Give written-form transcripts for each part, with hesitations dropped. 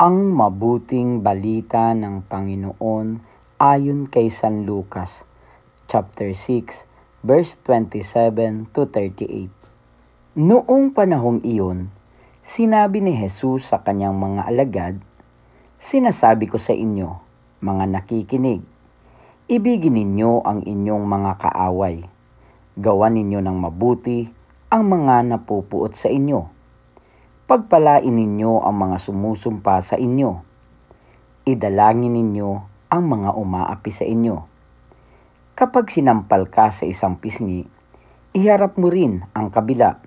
Ang mabuting balita ng Panginoon ayon kay San Lucas, chapter 6, verse 27 to 38. Noong panahong iyon, sinabi ni Jesus sa kanyang mga alagad, "Sinasabi ko sa inyo, mga nakikinig, ibigin ninyo ang inyong mga kaaway. Gawan ninyo ng mabuti ang mga napupuot sa inyo. Pagpalain ninyo ang mga sumusumpa sa inyo. Idalangin ninyo ang mga umaapi sa inyo. Kapag sinampal ka sa isang pisngi, iharap mo rin ang kabila.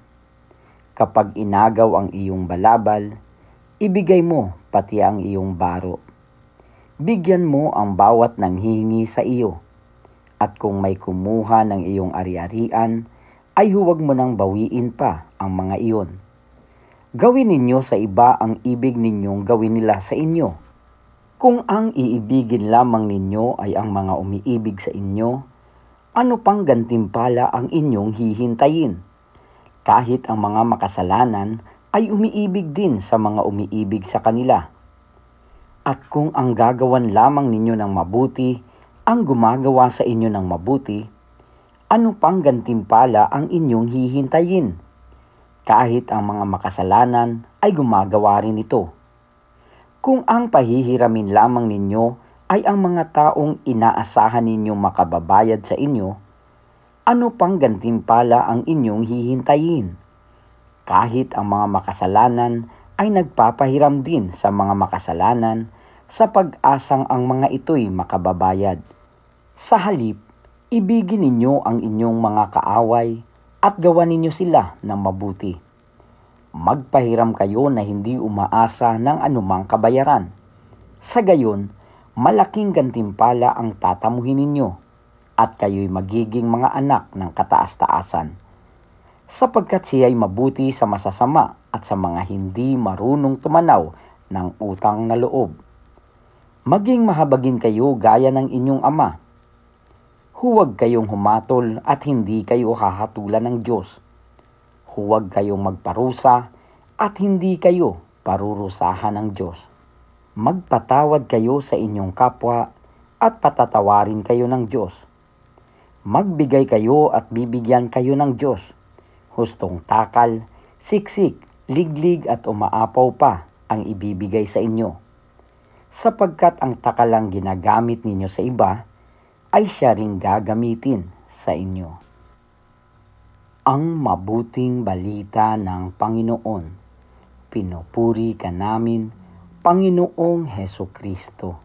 Kapag inagaw ang iyong balabal, ibigay mo pati ang iyong baro. Bigyan mo ang bawat nanghihingi sa iyo. At kung may kumuha ng iyong ari-arian, ay huwag mo nang bawiin pa ang mga iyon. Gawin ninyo sa iba ang ibig ninyong gawin nila sa inyo. Kung ang iibigin lamang ninyo ay ang mga umiibig sa inyo, ano pang gantimpala ang inyong hihintayin? Kahit ang mga makasalanan ay umiibig din sa mga umiibig sa kanila. At kung ang gagawan lamang ninyo ng mabuti, ang gumagawa sa inyo ng mabuti, ano pang gantimpala ang inyong hihintayin? Kahit ang mga makasalanan ay gumagawa rin ito. Kung ang pahihiramin lamang ninyo ay ang mga taong inaasahan ninyong makababayad sa inyo, ano pang gantimpala ang inyong hihintayin? Kahit ang mga makasalanan ay nagpapahiram din sa mga makasalanan sa pag-asang ang mga ito'y makababayad. Sa halip, ibigin ninyo ang inyong mga kaaway at gawan ninyo sila ng mabuti. Magpahiram kayo na hindi umaasa ng anumang kabayaran. Sa gayon, malaking gantimpala ang tatamuhin ninyo at kayo'y magiging mga anak ng kataas-taasan. Sapagkat siya'y mabuti sa masasama at sa mga hindi marunong tumanaw ng utang na loob. Maging mahabagin kayo gaya ng inyong ama. Huwag kayong humatol at hindi kayo hahatulan ng Diyos. Huwag kayong magparusa at hindi kayo parurusahan ng Diyos. Magpatawad kayo sa inyong kapwa at patatawarin kayo ng Diyos. Magbigay kayo at bibigyan kayo ng Diyos. Hustong takal, siksik, liglig at umaapaw pa ang ibibigay sa inyo. Sapagkat ang takalang ginagamit ninyo sa iba, ay siya ring gagamitin sa inyo. Ang mabuting balita ng Panginoon. Pinupuri ka namin, Panginoong Hesukristo.